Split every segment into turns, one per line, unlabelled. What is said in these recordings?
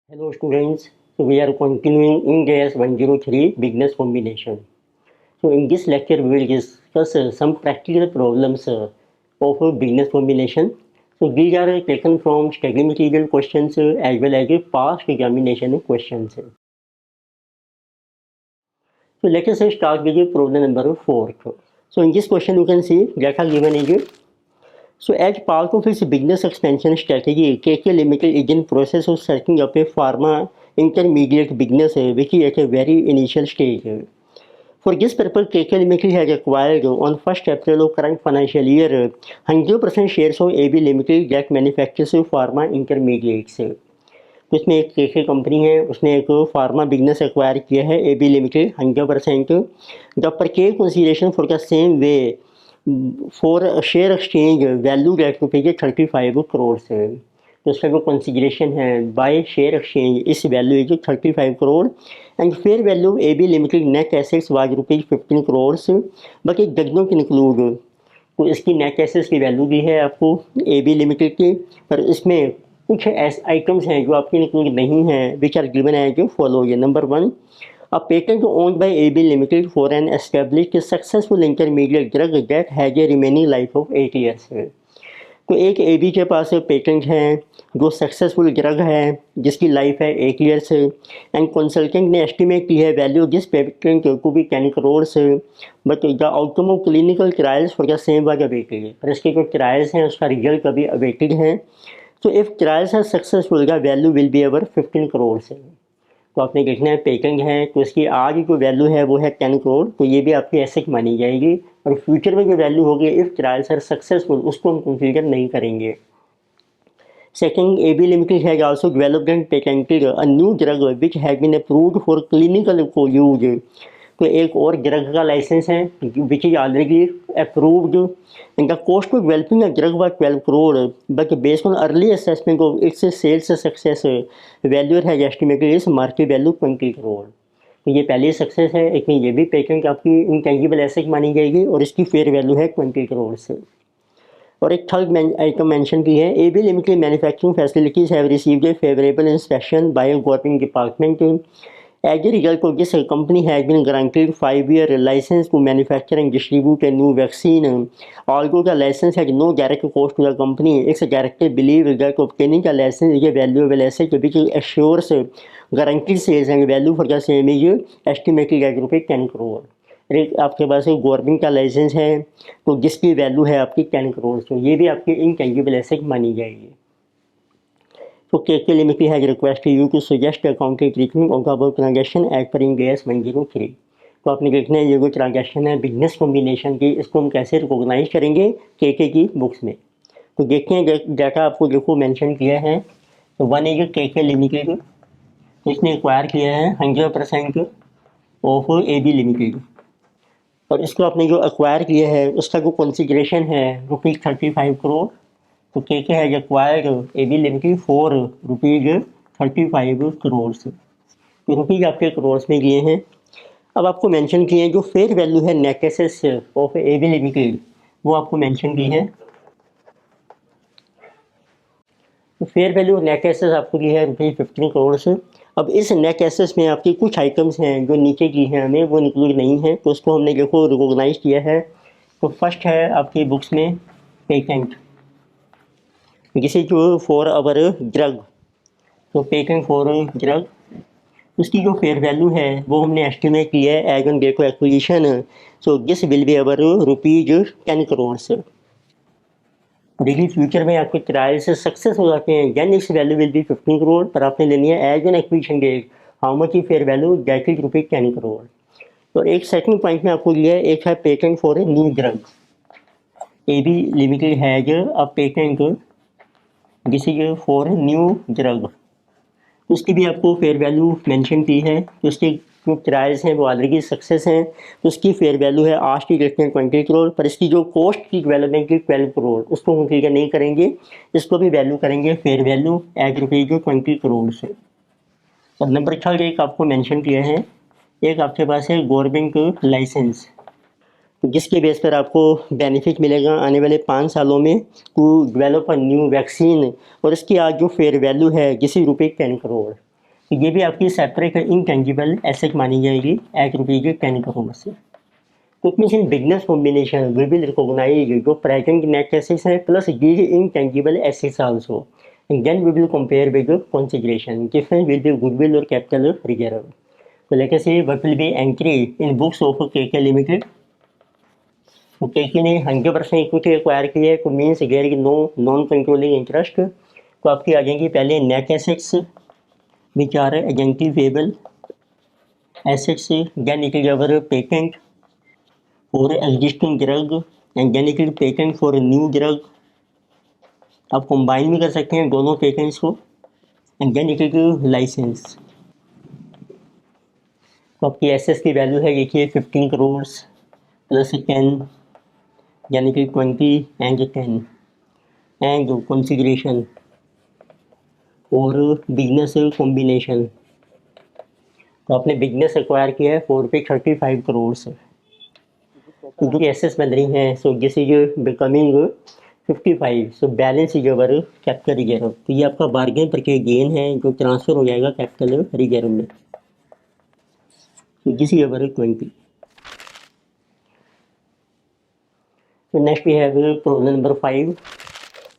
Hello students, so we are continuing Ind AS 103 Bigness Combination. So in this lecture we will discuss some practical problems of Bigness Combination. So these are taken from study material questions as well as past examination questions. So let us start with problem number 4. So in this question you can see data given is so as part of its business expansion strategy, KK Limited is in process of setting up a pharma intermediate business which is at a very initial stage. For this purpose, KK Limited has acquired on 1st April of current financial year 100% shares of AB Limited that manufactures pharma intermediates. तो इसमें एक KK company है, उसने एक pharma business acquire किया है A B limited 100%. The purchase consideration for the same way for share exchange value date रुपये 35 करोड़ से. तो उसका जो कंसीडरेशन है बाय शेयर एक्सचेंज इस value is 35 crore and fair value A B limited net assets was rupees 15 crore but it does not include. तो इसकी net assets की वैल्यू भी है आपको ए बी लिमिटेड की, पर इसमें कुछ ऐसे आइटम्स हैं जो आपके इंक्लूड नहीं हैं विच आर गिवन है जो फॉलो ये. Number 1, a patent owned by AB Limited for an established successful intermediate drug that has a remaining life of 8 years. तो एक AB के पास पेटेंट है जो सक्सेसफुल ड्रग है जिसकी लाइफ है 8 ईयर्स एंड कंसल्टेंट ने एस्टिमेट की है वैल्यू ऑफ दिस पेटेंट को भी 10 crore but the outcome of clinical trials for the same was awaited. पर इसके जो ट्रायल्स हैं उसका रिजल्ट अभी अवेटेड है. तो if trials are successful the value will be our 15 crore. तो आपने देखना है पेटेंट है तो इसकी आज जो वैल्यू है वो है 10 करोड़. तो ये भी आपकी एसेट मानी जाएगी और फ्यूचर में जो वैल्यू होगी इफ़ ट्रायल्स आर सक्सेसफुल उसको हम कंसीडर नहीं करेंगे. Second, AB Limited has also developed and patented a new drug which has been approved for clinical use. तो एक और ड्रग का लाइसेंस है which is already approved and the cost of developing a drug was 12 crore but based on early assessment of its sales success value has estimated is market value 20 crore. तो ये पहली success है, एक में ये भी पेटेंट आपकी इंटेंजिबल एसेट मानी जाएगी और इसकी फेयर वैल्यू है 20 करोड़ से. और एक थर्ड आइटम मेंशन की है AB Limited manufacturing facilities have received A favourable inspection by government department. As a result of this, company has been granted 5-year license to manufacture and distribute a new vaccine. Although the license has no direct cost to the company, it's directly believed that obtaining the license is a valuable asset which assures guaranteed sales and value for the same is estimated at रुपये 10 करोड़. एक आपके पास एक government का licence है तो जिसकी value है आपकी 10 करोड़. तो ये भी आपकी इनटेंजिबल एसेट मानी जाएगी. So KK Limited has requested you to suggest accounting treatment of the above transaction as per Ind AS 103. तो आपने देखना है ये जो ट्रांजेक्शन है बिजनेस कॉम्बिनेशन की इसको हम कैसे रिकॉग्नाइज करेंगे KK की बुक्स में. तो देखते हैं डाटा आपको देखो मेंशन किया है. तो वन इज KK लिमिटेड, तो इसने एक्वायर किया है 100% ऑफ AB लिमिटेड और इसको आपने जो एक्वायर किया है उसका जो कंसिडरेशन है रुपीज़ 35 करोड़. तो KK has acquired AB Limited for rupees 35 crore. तो रुपीज़ आपके करोड़ में दिए हैं. अब आपको मेंशन किए हैं जो फेयर वैल्यू है net assets of AB Limited वो आपको मेंशन की है. तो फेयर वैल्यू नेट एसेट्स आपको दी है रुपीज़ 15 करोड़ से. अब इस नेट एसेट्स में आपकी कुछ आइटम्स हैं जो नीचे की हैं हमें वो इंक्लूड नहीं है तो उसको हमने देखो रिकॉग्नाइज किया है. तो फर्स्ट है आपकी बुक्स में patent, this is for our drug. तो पेटेंट फॉर ड्रग उसकी जो फेयर वैल्यू है वो हमने एस्टिमेट की है as on date of acquisition. So this will be our rupees 10 crore. देखिए फ्यूचर में आपके ट्रायल से सक्सेस हो जाते हैं देन इस वैल्यू विल बी 15 करोड़. पर आपने लेनी है as on acquisition date how much की fair value that is rupees 10 crore. तो एक सेकंड पॉइंट में आपको दिया है एक है patent for a new drug. AB Limited has a patent this is for new drug. उसकी भी आपको फेयर वैल्यू मेंशन की है. तो उसके जो ट्रायल्स हैं वो ऑलरेडी सक्सेस हैं तो उसकी फेयर वैल्यू है आज की डेट में 20 करोड़. पर इसकी जो कॉस्ट की डेवलपमेंट की 12 करोड़ उसको हम क्लियर नहीं करेंगे, इसको भी वैल्यू करेंगे fair value as rupees 20 crore से. और नंबर थर्ड एक आपको मेंशन किया है एक आपके पास है गवर्नमेंट लाइसेंस जिसके बेस पर आपको बेनिफिट मिलेगा आने वाले 5 सालों में to develop a new vaccine और इसकी आज जो फेयर वैल्यू है जिस रुपये 10 करोड़. तो ये भी आपकी सेपरेट इंटेंजिबल एसेट मानी जाएगी एट ₹10 करोड़ से। तो it means in business combination we will recognise जो प्रेजेंट नेट एसेट्स है plus these intangible assets also and then we will compare with consideration difference will be goodwill और capital reserve. तो let us say what will be entry in books of K K limited. तो K K ने 100% equity acquire की है तो मीन्स there is no non controlling interest. तो आपकी आ जाएंगी पहले net assets which are identifiable assets, then it is our patent for existing drug and then it is patent for new drug। आप कंबाइन भी कर सकते हैं दोनों पेटेंट्स को and then it is licence. तो आपकी एसेट्स की वैल्यू है देखिए 15 करोड़ प्लस 10 यानी कि 20 एंड 10 एंड कंसीडरेशन और बिजनेस कॉम्बिनेशन। तो आपने बिजनेस एक्वायर किया है फॉर पे 35 करोड़ से। तो जो एसेट्स बन रही हैं so this is becoming 55। So balance is over capital reserve. तो ये आपका बार्गेन पर के गेन है जो ट्रांसफर हो जाएगा कैपिटल रिजर्व में। तो दिस इज ओवर 20। तो next we have problem number 5।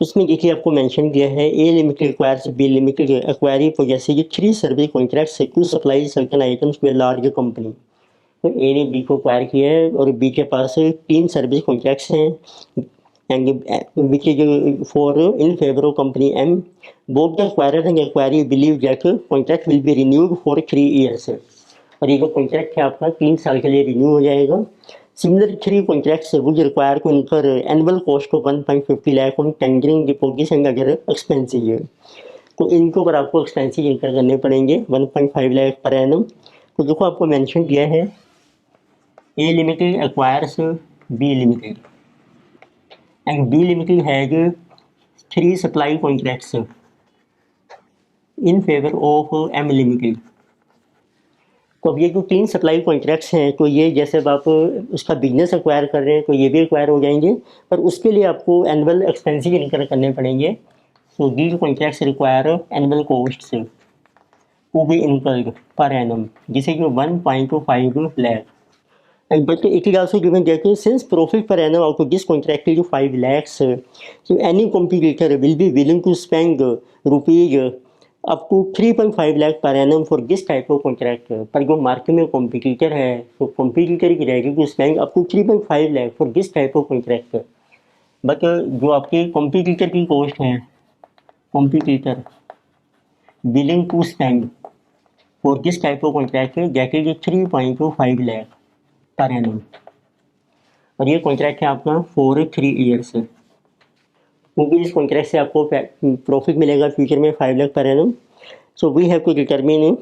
इसमें देखिए आपको मेंशन किया है A limited acquires B limited acquiree possesses 3 service contracts to supply certain items to a large company. तो ए ने बी को एक्वायर किया है और बी के पास 3 सर्विस कॉन्ट्रैक्ट्स हैं and which is for in favour of company M. Both the acquirer and acquiree believe that contract will be renewed for 3 years. और ये जो कॉन्ट्रैक्ट है आपका 3 साल के लिए रिन्यू हो जाएगा। Similar 3 contracts would require to incur annual cost of 1.50 lakh on tendering deposits and other expenses। तो इनके ऊपर आपको एक्सपेंसेस इंकर करने पड़ेंगे 1.5 लाख पर एनम। तो देखो आपको मेंशन किया है A limited acquires B limited and B limited has 3 supply contracts in favour of M limited. तो अब ये जो 3 सप्लाई कॉन्ट्रैक्ट्स हैं तो ये जैसे अब आप उसका बिजनेस एक्वायर कर रहे हैं तो ये भी एक्वायर हो जाएंगे पर उसके लिए आपको एनुअल एक्सपेंसेस इनकर करने पड़ेंगे। So these contracts require annual costs to be incurred per annum जिसे कि 1.25 lakh and but it is also given that since profit per annum out of this contract is 5 lakhs so any competitor will be willing to spend rupees up to 3.5 lakh per annum for this type of contract. पर जो market में competitor है तो competitor की रहेगी to spend up to 3.5 lakh for this type of contract. But जो आपके competitor की कॉस्ट है competitor willing to spend for this type of contract that is 3.25 lakh per annum. और ये कॉन्ट्रैक्ट है आपका फॉर 3 ईयर्स क्योंकि इस कॉन्ट्रैक्ट से आपको प्रॉफिट मिलेगा फ्यूचर में 5 lakh per annum. So we have to determine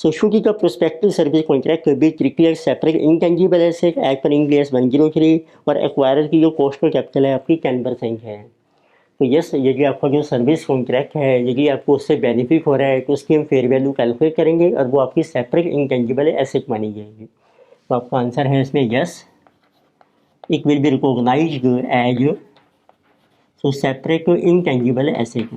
so should the prospective service contract be declare separate intangible asset as per Ind AS 103 और एक्वायरर की जो कॉस्ट ऑफ कैपिटल है आपकी 10% है। तो यस यदि आपका जो सर्विस कॉन्ट्रैक्ट है यदि आपको उससे बेनिफिट हो रहा है तो उसकी हम फेयर वैल्यू कैलकुलेट करेंगे और वो आपकी सेपरेट इंटेंजिबल एसेट मानी जाएगी। तो आपका आंसर है इसमें yes it will be recognised as so separate intangible asset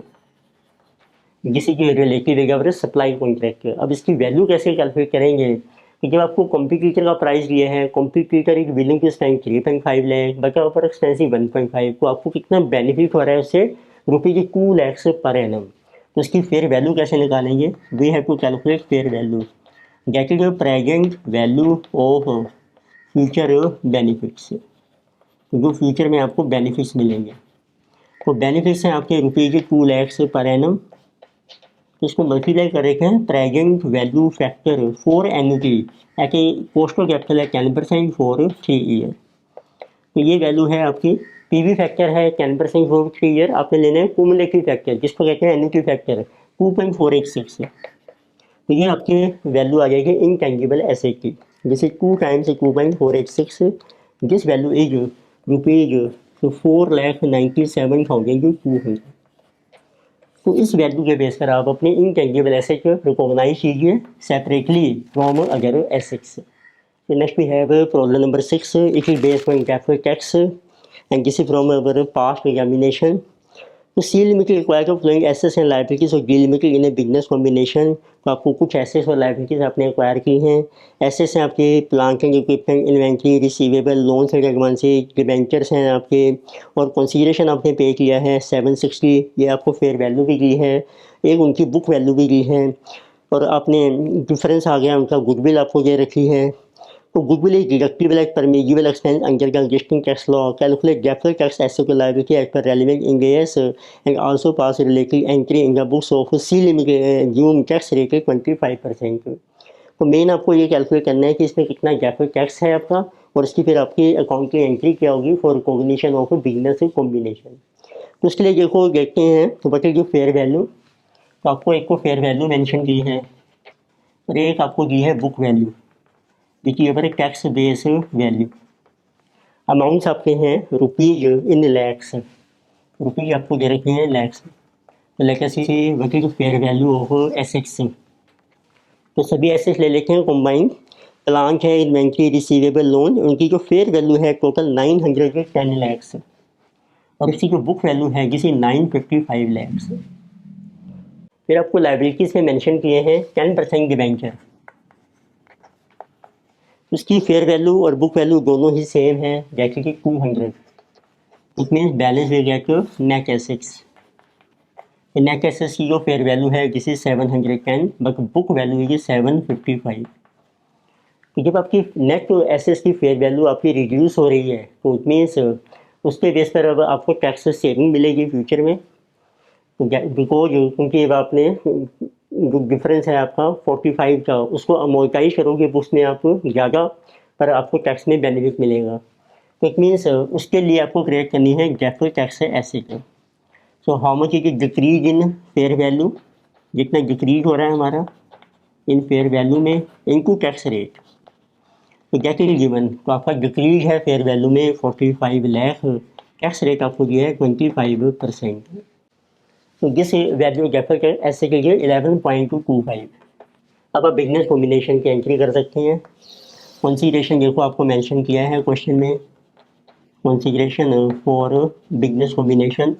जिसे कि रिलेटिव है सप्लाई कॉन्ट्रैक्ट। अब इसकी वैल्यू कैसे कैलकुलेट करेंगे कि जब आपको कॉम्पिटिटर का प्राइस दिया है competitor is willing to spend 3.5 lakh बचा ऊपर एक्सपेंसिव 1.5 तो आपको कितना बेनिफिट हो रहा है उससे ₹2 lakhs पर एनम। तो इसकी फेयर वैल्यू कैसे निकालेंगे we have to calculate fair value that is present value of future benefits. जो फ्यूचर में आपको बेनिफिट्स मिलेंगे तो बेनिफिट्स हैं आपके ₹2 lakhs पर एनम। तो इसको मल्टीप्लाई कर रखे हैं present value factor for annuity at a cost of capital है 10% फॉर 3 ईयर। तो ये वैल्यू है आपकी पीवी फैक्टर है 10% फॉर 3 ईयर। आपने लेना है क्यूमुलेटिव फैक्टर जिसको कहते हैं एन्युटी फैक्टर 2.486। तो ये आपकी वैल्यू आ जाएगी इंटेंजिबल एसेट की जैसे 2 times 2.486 दिस वैल्यू इज ₹4,97,200। तो इस वैल्यू के बेस पर आप अपने इंटेंजिबल एसेट को रिकॉग्नाइज कीजिए separately from other assets. So next we have problem number 6. It is based on deferred tax and this is from our past examination. तो C limited require to flowing assets and liabilities और D limited in a business combination. तो आपको कुछ assets और liabilities आपने acquire की हैं। Assets हैं आपके plant and equipment, inventory, receivable, loans and advances, debentures हैं आपके, और कंसीडरेशन आपने पे किया है 760, ये आपको फेयर वैल्यू भी दी है, एक उनकी बुक वैल्यू भी दी है, और आपने डिफरेंस आ गया उनका गुडविल आपको दे रखी है। तो goodwill is deductible at permissible expense under the existing tax law, calculate deferred tax asset liability as per relevant Ind AS and also pass related entry in the books of C limited assume tax rate 25%। तो main आपको ये calculate करना है कि इसमें कितना deferred tax है आपका, और इसकी फिर आपकी अकाउंट की एंट्री क्या होगी for recognition of business combination. तो उसके लिए देखो देखते हैं तो बटे जो फेयर वैल्यू, तो आपको एक को फेयर वैल्यू मेंशन की है और एक आपको दी है बुक वैल्यू। देखिए पर टैक्स बेस वैल्यू अमाउंट्स आपके हैं रुपीज इन लैक्स, रुपीज आपको दे रखे हैं लैक्स। तो लेकर से वही फेयर वैल्यू ऑफ एसेट्स, तो सभी एसेट्स ले लेते हैं कॉम्बाइन। प्लांट है, इन्वेंट्री, रिसीवेबल, लोन, उनकी जो फेयर वैल्यू है टोटल 910 लैक्स, और इसकी जो बुक वैल्यू है जिसे 955 लैक्स। फिर आपको लाइबिलिटीज में मेंशन किए हैं 10% डिबेंचर, उसकी फेयर वैल्यू और बुक वैल्यू दोनों ही सेम है, जैसे कि 200। It means balance will get net assets. Net assets की जो फेयर वैल्यू है जिसे 710, बट बुक वैल्यू है 755। तो जब आपकी नेट एसेट्स की फेयर वैल्यू आपकी रिड्यूस हो रही है तो इट मीन्स उसके बेस पर अब आपको टैक्स सेविंग मिलेगी फ्यूचर में। तो बिकॉज क्योंकि अब आपने जो डिफरेंस है आपका 45 का, उसको अमोर्टाइज करोगे तो उसमें आपको ज़्यादा पर आपको टैक्स में बेनिफिट मिलेगा। तो इट मीन्स उसके लिए आपको क्रिएट करनी है deferred tax asset. So how much is decrease in fair value, जितना डिक्रीज हो रहा है हमारा इन फेयर वैल्यू में इनटू टैक्स रेट, तो गेट इट गिवन। तो आपका डिक्रीज है फेयर वैल्यू में 45 लाख, टैक्स रेट आपको दिया है 25%। तो this value deferred tax asset के लिए 11.25। अब आप बिजनेस कॉम्बिनेशन की एंट्री कर सकते हैं। कंसीडरेशन देखो आपको मेंशन किया है क्वेश्चन में, कंसीडरेशन फॉर बिजनेस कॉम्बिनेशन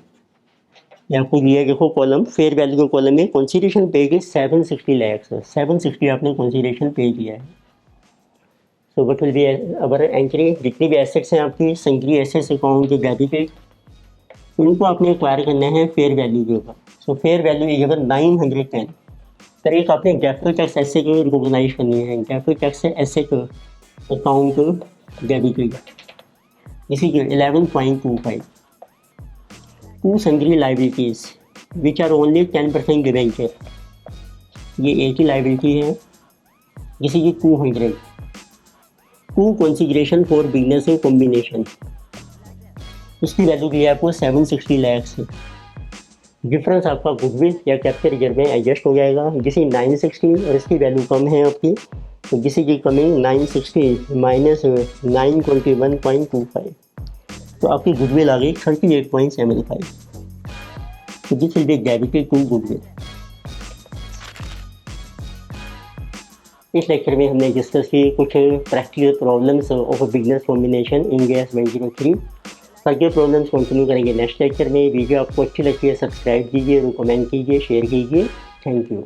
ये आपको दिया है। देखो कॉलम फेयर वैल्यू के कॉलम में कंसीडरेशन पे की 760 लैक्स, 760 आपने कंसीडरेशन पे किया है। So what will be our entry, जितनी भी एसेट्स हैं आपकी संक्री एसेट्स अकाउंट के डेबिटेड, उनको आपने एक्वायर करना है फेयर वैल्यू के ऊपर। सो फेयर वैल्यू इज अगर 910। फिर एक आपने डेफर्ड टैक्स एसेट को रिकॉग्नाइज करनी है, deferred tax asset account debited, इसी के 11.25। To sundry liabilities which are only 10% debenture, ये एक ही लाइबिलिटी है जिसे कि 200। To consideration for business combination, उसकी वैल्यू दी है आपको 760 लैक्स। डिफरेंस आपका गुडविल या कैपिटल रिजर्व में एडजस्ट हो जाएगा, जिसे 960 और इसकी वैल्यू कम है आपकी, तो जिसे की कमिंग 960 माइनस 921.25, तो आपकी गुडविल आ गई 38.75। तो this will be debited to goodwill. इस लेक्चर में हमने डिस्कस की कुछ practical problems of business combination Ind AS 103। बाकी प्रॉब्लम्स कंटिन्यू करेंगे नेक्स्ट लेक्चर में। वीडियो आपको अच्छी लगती है सब्सक्राइब कीजिए, कमेंट कीजिए, शेयर कीजिए। Thank you.